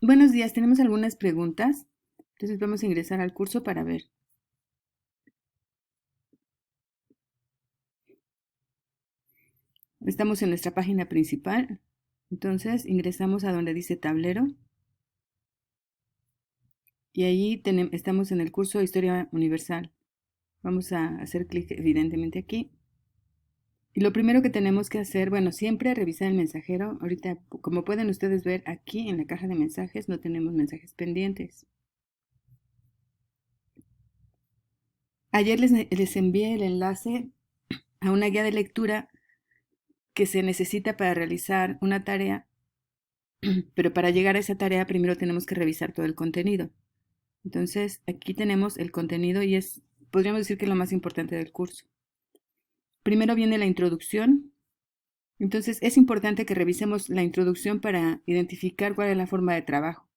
Buenos días, tenemos algunas preguntas. Entonces vamos a ingresar al curso para ver. Estamos en nuestra página principal. Entonces ingresamos a donde dice tablero. Y ahí estamos en el curso de Historia Universal. Vamos a hacer clic evidentemente aquí. Y lo primero que tenemos que hacer, bueno, siempre revisar el mensajero. Ahorita, como pueden ustedes ver aquí en la caja de mensajes, no tenemos mensajes pendientes. Ayer les envié el enlace a una guía de lectura que se necesita para realizar una tarea, pero para llegar a esa tarea primero tenemos que revisar todo el contenido. Entonces, aquí tenemos el contenido y podríamos decir que es lo más importante del curso. Primero viene la introducción. Entonces, es importante que revisemos la introducción para identificar cuál es la forma de trabajo.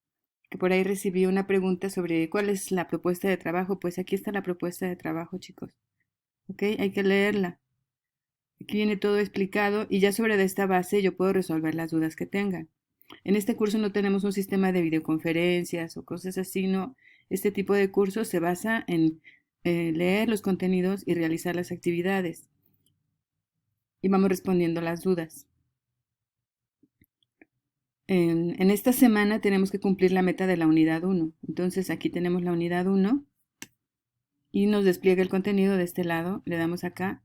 Que por ahí recibí una pregunta sobre cuál es la propuesta de trabajo. Pues aquí está la propuesta de trabajo, chicos. ¿Ok? Hay que leerla. Aquí viene todo explicado y ya sobre esta base yo puedo resolver las dudas que tengan. En este curso no tenemos un sistema de videoconferencias o cosas así, no. Este tipo de curso se basa en leer los contenidos y realizar las actividades. Y vamos respondiendo las dudas. En esta semana tenemos que cumplir la meta de la unidad 1. Entonces aquí tenemos la unidad 1 y nos despliega el contenido de este lado. Le damos acá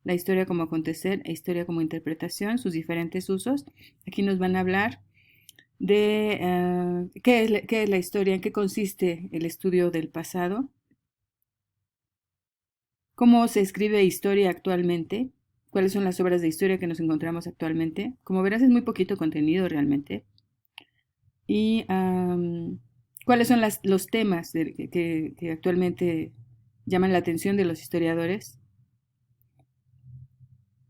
la historia como acontecer e historia como interpretación, sus diferentes usos. Aquí nos van a hablar de qué es la historia, en qué consiste el estudio del pasado, cómo se escribe historia actualmente, cuáles son las obras de historia que nos encontramos actualmente. Como verás, es muy poquito contenido realmente. Y cuáles son los temas que actualmente llaman la atención de los historiadores.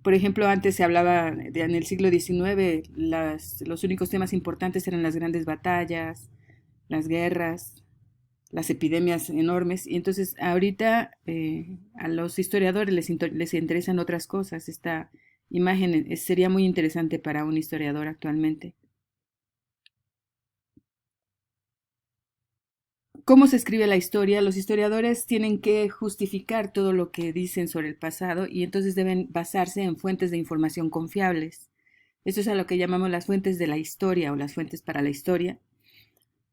Por ejemplo, antes se hablaba en el siglo XIX, los únicos temas importantes eran las grandes batallas, las guerras, las epidemias enormes. Y entonces ahorita a los historiadores les interesan otras cosas. Esta imagen sería muy interesante para un historiador actualmente. ¿Cómo se escribe la historia? Los historiadores tienen que justificar todo lo que dicen sobre el pasado y entonces deben basarse en fuentes de información confiables. Eso es a lo que llamamos las fuentes de la historia o las fuentes para la historia.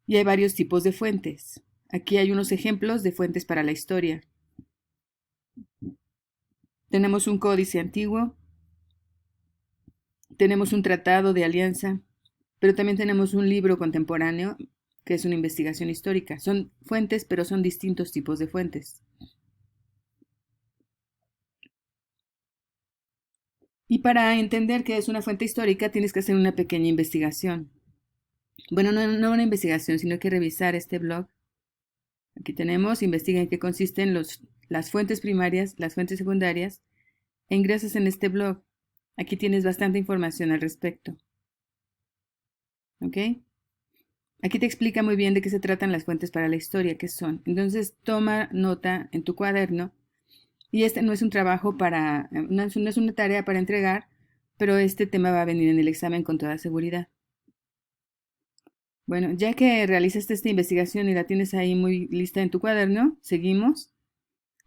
Y hay varios tipos de fuentes. Aquí hay unos ejemplos de fuentes para la historia. Tenemos un códice antiguo, tenemos un tratado de alianza, pero también tenemos un libro contemporáneo que es una investigación histórica. Son fuentes, pero son distintos tipos de fuentes. Y para entender qué es una fuente histórica tienes que hacer una pequeña investigación. Bueno, no una investigación, sino que revisar este blog. Aquí tenemos, investiga en qué consisten las fuentes primarias, las fuentes secundarias, e ingresas en este blog. Aquí tienes bastante información al respecto. ¿Ok? Aquí te explica muy bien de qué se tratan las fuentes para la historia, qué son. Entonces toma nota en tu cuaderno. Y este no es un trabajo no es una tarea para entregar, pero este tema va a venir en el examen con toda seguridad. Bueno, ya que realizaste esta investigación y la tienes ahí muy lista en tu cuaderno, seguimos.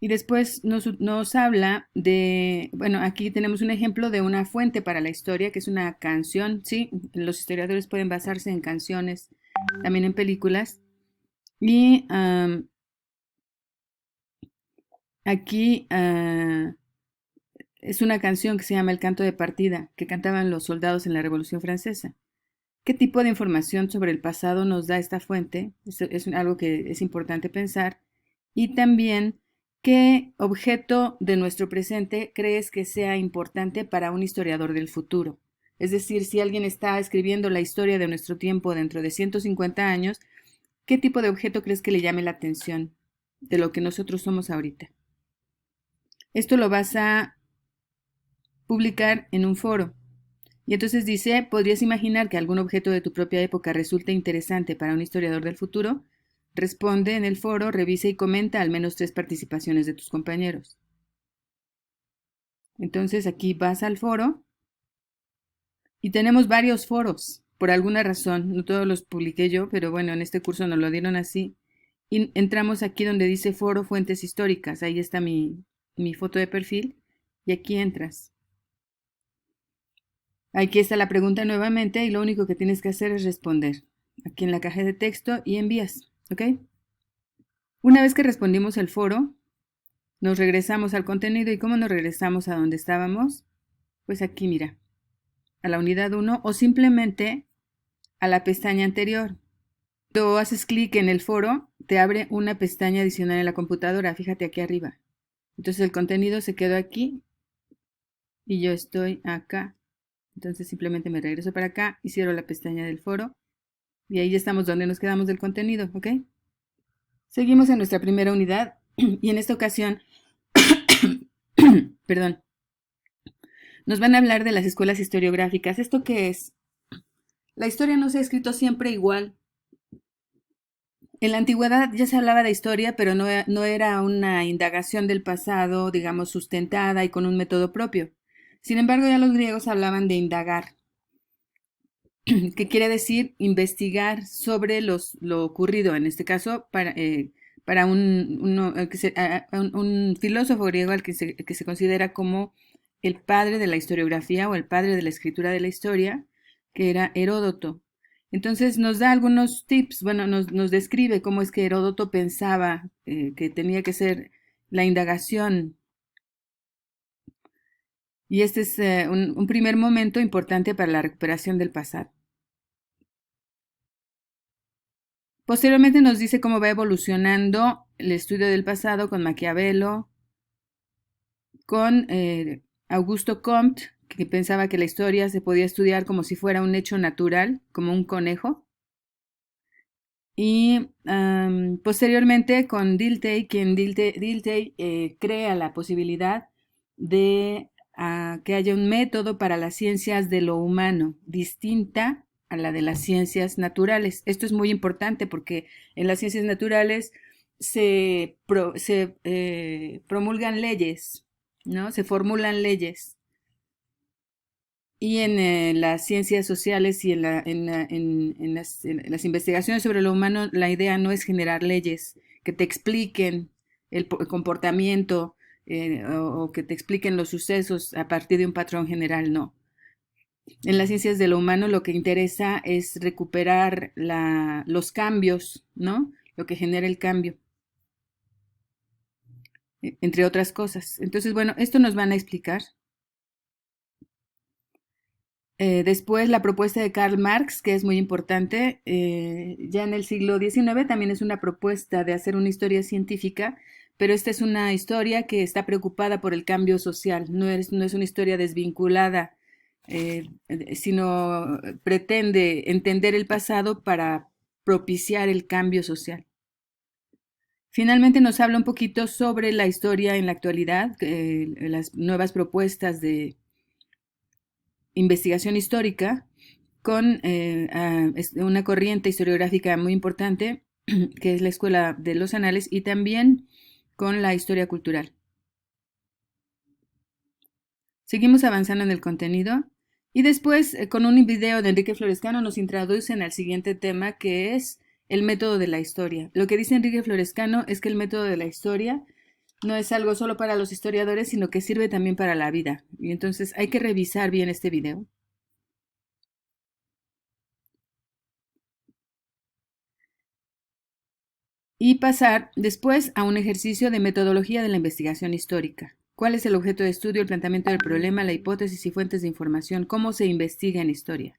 Y después nos habla de, bueno, aquí tenemos un ejemplo de una fuente para la historia, que es una canción, ¿sí? Los historiadores pueden basarse en canciones, también en películas. Y aquí es una canción que se llama El canto de partida, que cantaban los soldados en la Revolución Francesa. ¿Qué tipo de información sobre el pasado nos da esta fuente? Es algo que es importante pensar. Y también, ¿qué objeto de nuestro presente crees que sea importante para un historiador del futuro? Es decir, si alguien está escribiendo la historia de nuestro tiempo dentro de 150 años, ¿qué tipo de objeto crees que le llame la atención de lo que nosotros somos ahorita? Esto lo vas a publicar en un foro. Y entonces dice, ¿podrías imaginar que algún objeto de tu propia época resulte interesante para un historiador del futuro? Responde en el foro, revisa y comenta al menos 3 participaciones de tus compañeros. Entonces aquí vas al foro y tenemos varios foros por alguna razón, no todos los publiqué yo, pero bueno, en este curso nos lo dieron así. Y entramos aquí donde dice Foro Fuentes Históricas, ahí está mi foto de perfil, y aquí entras. Aquí está la pregunta nuevamente y lo único que tienes que hacer es responder. Aquí en la caja de texto y envías, ¿ok? Una vez que respondimos el foro, nos regresamos al contenido. ¿Y cómo nos regresamos a donde estábamos? Pues aquí, mira, a la unidad 1 o simplemente a la pestaña anterior. Cuando haces clic en el foro, te abre una pestaña adicional en la computadora. Fíjate aquí arriba. Entonces el contenido se quedó aquí y yo estoy acá. Entonces simplemente me regreso para acá y cierro la pestaña del foro. Y ahí ya estamos donde nos quedamos del contenido, ¿ok? Seguimos en nuestra primera unidad y en esta ocasión, perdón, nos van a hablar de las escuelas historiográficas. ¿Esto qué es? La historia no se ha escrito siempre igual. En la antigüedad ya se hablaba de historia, pero no era una indagación del pasado, digamos, sustentada y con un método propio. Sin embargo, ya los griegos hablaban de indagar, que quiere decir investigar sobre lo ocurrido, en este caso para un filósofo griego al que se considera como el padre de la historiografía o el padre de la escritura de la historia, que era Heródoto. Entonces nos da algunos tips, bueno, nos describe cómo es que Heródoto pensaba que tenía que ser la indagación. Y este es un primer momento importante para la recuperación del pasado. Posteriormente nos dice cómo va evolucionando el estudio del pasado con Maquiavelo, con Augusto Comte, que pensaba que la historia se podía estudiar como si fuera un hecho natural, como un conejo. Y posteriormente con Dilthey, quien Dilthey crea la posibilidad de que haya un método para las ciencias de lo humano, distinta a la de las ciencias naturales. Esto es muy importante porque en las ciencias naturales se promulgan leyes, ¿no? Se formulan leyes. Y en las ciencias sociales y en las investigaciones sobre lo humano, la idea no es generar leyes que te expliquen el comportamiento o que te expliquen los sucesos a partir de un patrón general, no. En las ciencias de lo humano lo que interesa es recuperar los cambios, ¿no? Lo que genera el cambio, entre otras cosas. Entonces, bueno, esto nos van a explicar. Después la propuesta de Karl Marx, que es muy importante, ya en el siglo XIX también es una propuesta de hacer una historia científica, pero esta es una historia que está preocupada por el cambio social, no es una historia desvinculada, sino pretende entender el pasado para propiciar el cambio social. Finalmente nos habla un poquito sobre la historia en la actualidad, las nuevas propuestas de investigación histórica con una corriente historiográfica muy importante, que es la Escuela de los Anales, y también con la historia cultural. Seguimos avanzando en el contenido y después con un video de Enrique Florescano nos introducen al siguiente tema, que es el método de la historia. Lo que dice Enrique Florescano es que el método de la historia no es algo solo para los historiadores, sino que sirve también para la vida. Y entonces hay que revisar bien este video. Y pasar después a un ejercicio de metodología de la investigación histórica. ¿Cuál es el objeto de estudio, el planteamiento del problema, la hipótesis y fuentes de información? ¿Cómo se investiga en historia?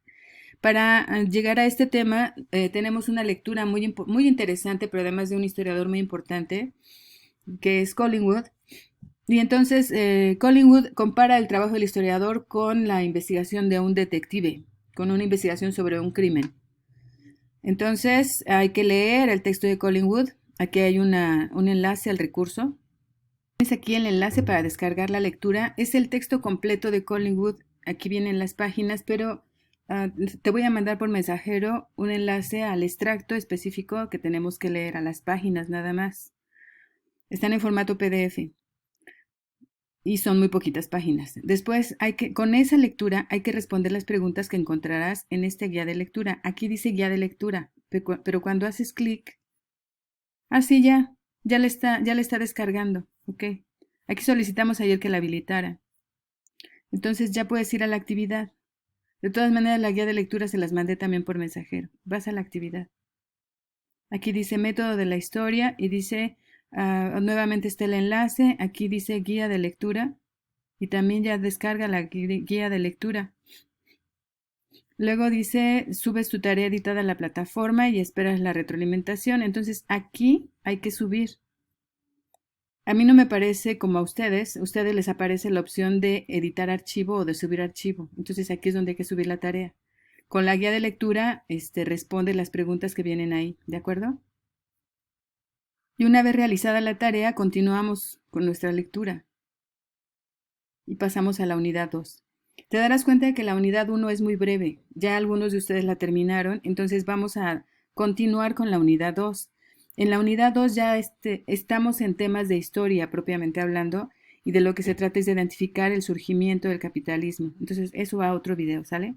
Para llegar a este tema tenemos una lectura muy interesante, pero además de un historiador muy importante, que es Collingwood. Y entonces Collingwood compara el trabajo del historiador con la investigación de un detective, con una investigación sobre un crimen. Entonces hay que leer el texto de Collingwood. Aquí hay un enlace al recurso. Tienes aquí el enlace para descargar la lectura. Es el texto completo de Collingwood. Aquí vienen las páginas, pero te voy a mandar por mensajero un enlace al extracto específico que tenemos que leer, a las páginas nada más. Están en formato PDF. y son muy poquitas páginas. Después, con esa lectura hay que responder las preguntas que encontrarás en esta guía de lectura. Aquí dice guía de lectura, pero cuando haces clic, así ya le está descargando, ¿ok? Aquí solicitamos ayer que la habilitara. Entonces ya puedes ir a la actividad. De todas maneras, la guía de lectura se las mandé también por mensajero. Vas a la actividad. Aquí dice método de la historia y dice, nuevamente está el enlace. Aquí dice guía de lectura y también ya descarga la guía de lectura. Luego dice, subes tu tarea editada a la plataforma y esperas la retroalimentación. Entonces aquí hay que subir. A mí no me parece como a ustedes les aparece la opción de editar archivo o de subir archivo. Entonces aquí es donde hay que subir la tarea. Con la guía de lectura, responde las preguntas que vienen ahí, ¿de acuerdo? Y una vez realizada la tarea, continuamos con nuestra lectura y pasamos a la unidad 2. Te darás cuenta de que la unidad 1 es muy breve. Ya algunos de ustedes la terminaron, entonces vamos a continuar con la unidad 2. En la unidad 2 ya estamos en temas de historia propiamente hablando y de lo que se trata es de identificar el surgimiento del capitalismo. Entonces eso va a otro video, ¿sale?